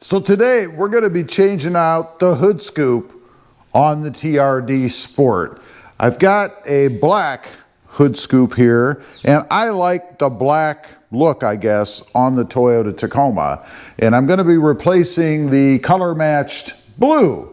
So today we're going to be changing out the hood scoop on the TRD Sport. I've got a black hood scoop here, and I like the black look, I guess, on the Toyota Tacoma. And I'm going to be replacing the color matched blue.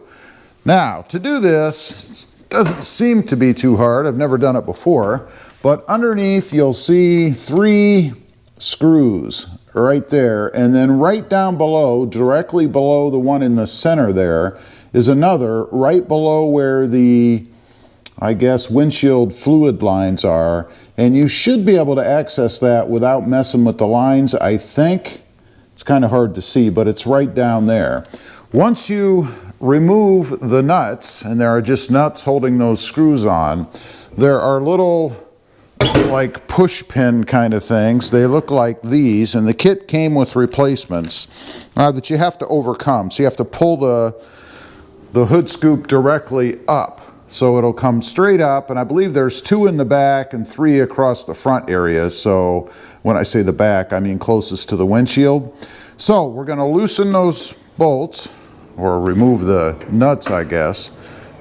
Now, to do this, doesn't seem to be too hard. I've never done it before, but underneath you'll see 3 screws right there, and then right down below, directly below the one in the center there, is another right below where the, I guess, windshield fluid lines are, and you should be able to access that without messing with the lines, I think. It's kind of hard to see, but it's right down there. Once you remove the nuts, and there are just nuts holding those screws on, there are little like push pin kind of things. They look like these, and the kit came with replacements that you have to overcome. So you have to pull the hood scoop directly up, so it'll come straight up, and I believe there's 2 in the back and 3 across the front area. So when I say the back, I mean closest to the windshield. So we're going to loosen those bolts, or remove the nuts, I guess,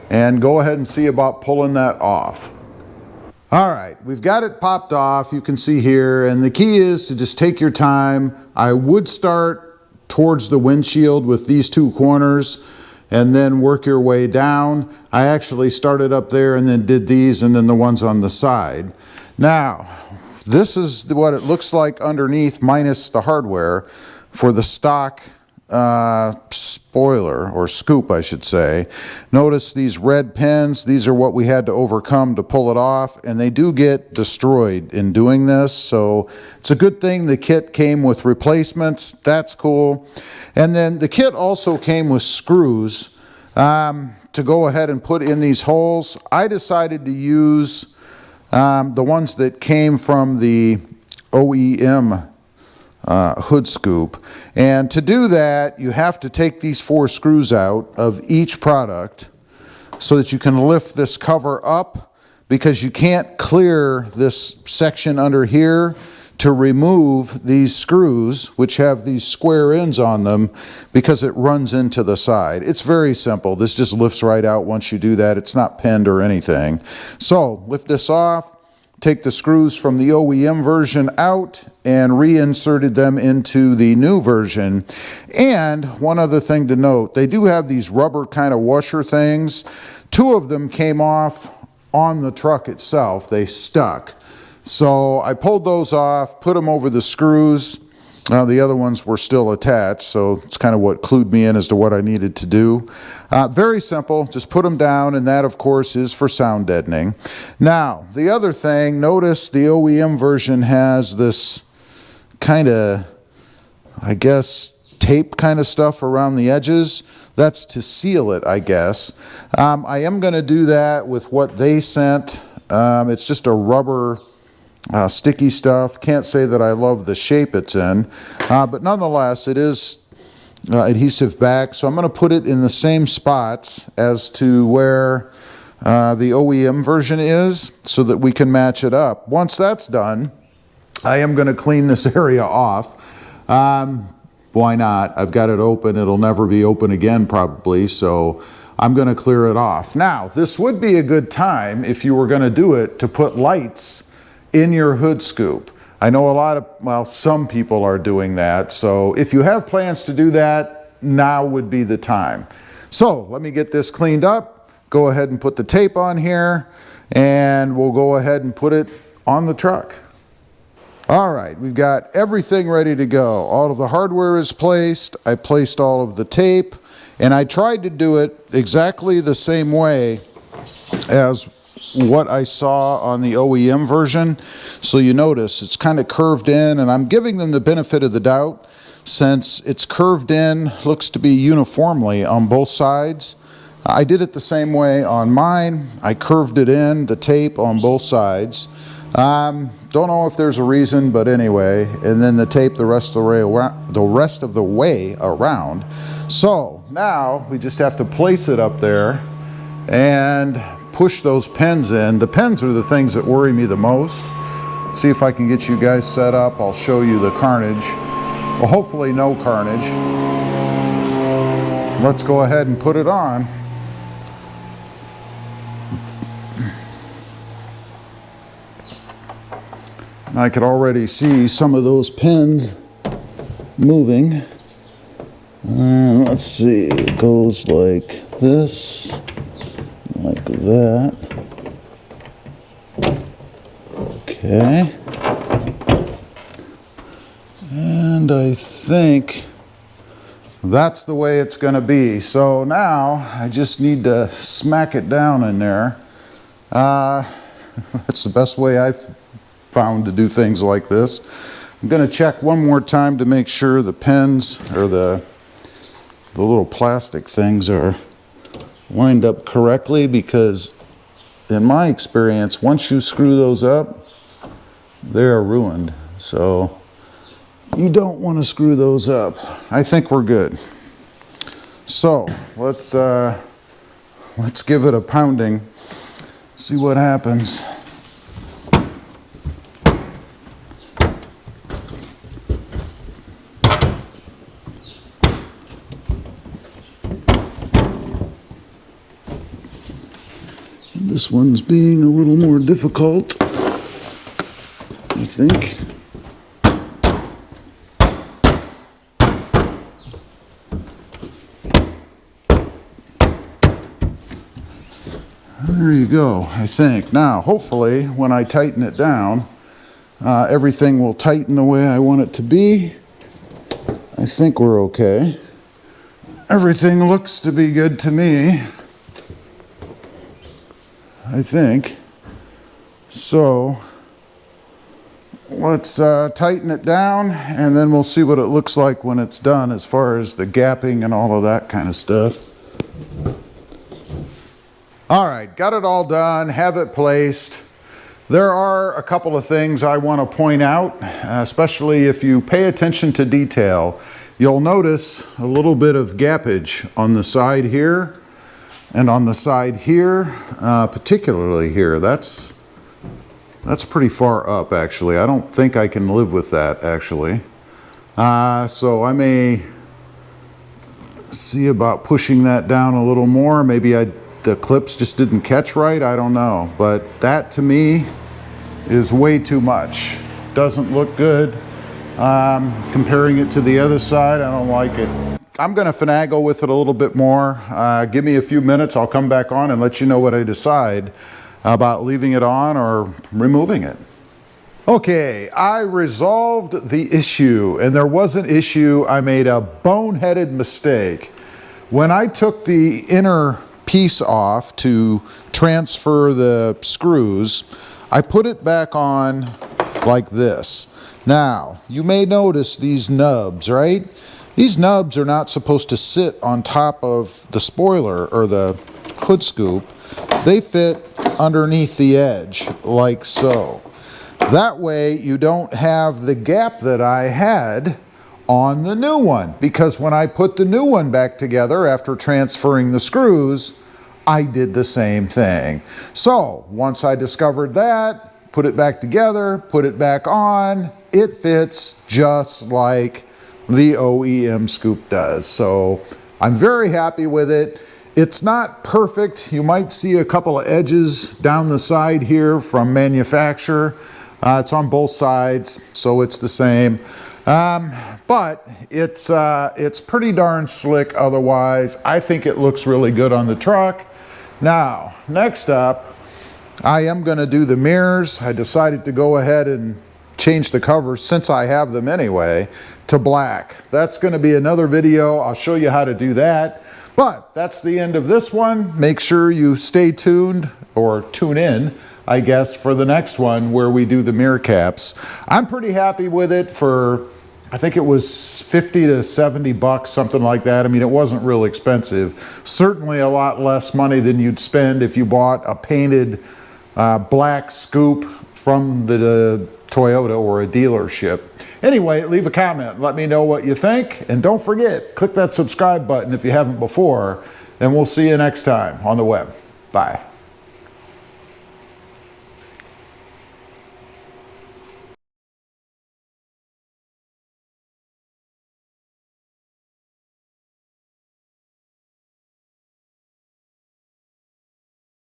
and go ahead and see about pulling that off. All right, we've got it popped off, you can see here, and the key is to just take your time. I would start towards the windshield with these 2 corners and then work your way down. I actually started up there and then did these and then the ones on the side. Now, this is what it looks like underneath minus the hardware for the stock spoiler, or scoop I should say. Notice these red pins, these are what we had to overcome to pull it off, and they do get destroyed in doing this, so it's a good thing the kit came with replacements. That's cool. And then the kit also came with screws to go ahead and put in these holes. I decided to use the ones that came from the OEM hood scoop, and to do that you have to take these 4 screws out of each product so that you can lift this cover up, because you can't clear this section under here to remove these screws, which have these square ends on them, because it runs into the side. It's very simple. This just lifts right out once you do that. It's not pinned or anything. So lift this off, take the screws from the OEM version out, and reinserted them into the new version. And one other thing to note, they do have these rubber kind of washer things. 2 of them came off on the truck itself. They stuck. So I pulled those off, put them over the screws. The other ones were still attached, so it's kind of what clued me in as to what I needed to do. Very simple, just put them down, and that of course is for sound deadening. Now, the other thing, notice the OEM version has this kind of, I guess, tape kind of stuff around the edges. That's to seal it, I guess. I am going to do that with what they sent. It's just a rubber sticky stuff. Can't say that I love the shape it's in, but nonetheless it is adhesive back, so I'm going to put it in the same spots as to where the OEM version is, so that we can match it up. Once that's done, I am going to clean this area off. Why not? I've got it open. It'll never be open again probably, so I'm going to clear it off. Now, this would be a good time, if you were going to do it, to put lights in your hood scoop. I know a lot of, well, some people are doing that, so if you have plans to do that, now would be the time. So let me get this cleaned up, go ahead and put the tape on here, and we'll go ahead and put it on the truck. All right, we've got everything ready to go. All of the hardware is placed. I placed all of the tape, and I tried to do it exactly the same way as what I saw on the OEM version. So you notice it's kind of curved in, and I'm giving them the benefit of the doubt since it's curved in, looks to be uniformly on both sides. I did it the same way on mine. I curved it in, the tape on both sides. Don't know if there's a reason, but anyway, and then the tape the rest of the way around. So now we just have to place it up there and push those pins in. The pins are the things that worry me the most. See if I can get you guys set up. I'll show you the carnage. Well, hopefully no carnage. let's go ahead and put it on. I could already see some of those pins moving. Let's see, it goes like this, like that. Okay. And I think that's the way it's going to be. So now I just need to smack it down in there. That's the best way I've found to do things like this. I'm going to check one more time to make sure the pins or the little plastic things are lined up correctly, because in my experience, once you screw those up, they're ruined. So you don't want to screw those up. I think we're good. So let's give it a pounding, see what happens. This one's being a little more difficult, I think. There you go, I think. Now, hopefully, when I tighten it down, everything will tighten the way I want it to be. I think we're okay. Everything looks to be good to me, I think. So let's tighten it down, and then we'll see what it looks like when it's done as far as the gapping and all of that kind of stuff. All right, got it all done, have it placed. There are a couple of things I want to point out, especially if you pay attention to detail. You'll notice a little bit of gappage on the side here and on the side here, particularly here. That's pretty far up, actually. I don't think I can live with that, actually. So I may see about pushing that down a little more. Maybe the clips just didn't catch right, I don't know. But that, to me, is way too much. Doesn't look good. Comparing it to the other side, I don't like it. I'm going to finagle with it a little bit more. Give me a few minutes, I'll come back on and let you know what I decide about leaving it on or removing it. Okay, I resolved the issue, and there was an issue. I made a boneheaded mistake. When I took the inner piece off to transfer the screws, I put it back on like this. Now, you may notice these nubs, right? These nubs are not supposed to sit on top of the spoiler or the hood scoop. They fit underneath the edge, like so. That way you don't have the gap that I had on the new one, because when I put the new one back together after transferring the screws, I did the same thing. So once I discovered that, put it back together, put it back on, it fits just like the OEM scoop does. So I'm very happy with it. It's not perfect. You might see a couple of edges down the side here from manufacturer. It's on both sides, so it's the same. But it's pretty darn slick otherwise. I think it looks really good on the truck. Now, next up, I am going to do the mirrors. I decided to go ahead and change the covers, since I have them anyway, to black. That's going to be another video. I'll show you how to do that. But that's the end of this one. Make sure you stay tuned, or tune in, I guess, for the next one where we do the mirror caps. I'm pretty happy with it for, I think it was 50 to 70 bucks, something like that. I mean, it wasn't real expensive. Certainly a lot less money than you'd spend if you bought a painted black scoop from the Toyota or a dealership. Anyway, leave a comment. Let me know what you think. And don't forget, click that subscribe button if you haven't before. And we'll see you next time on the web. Bye.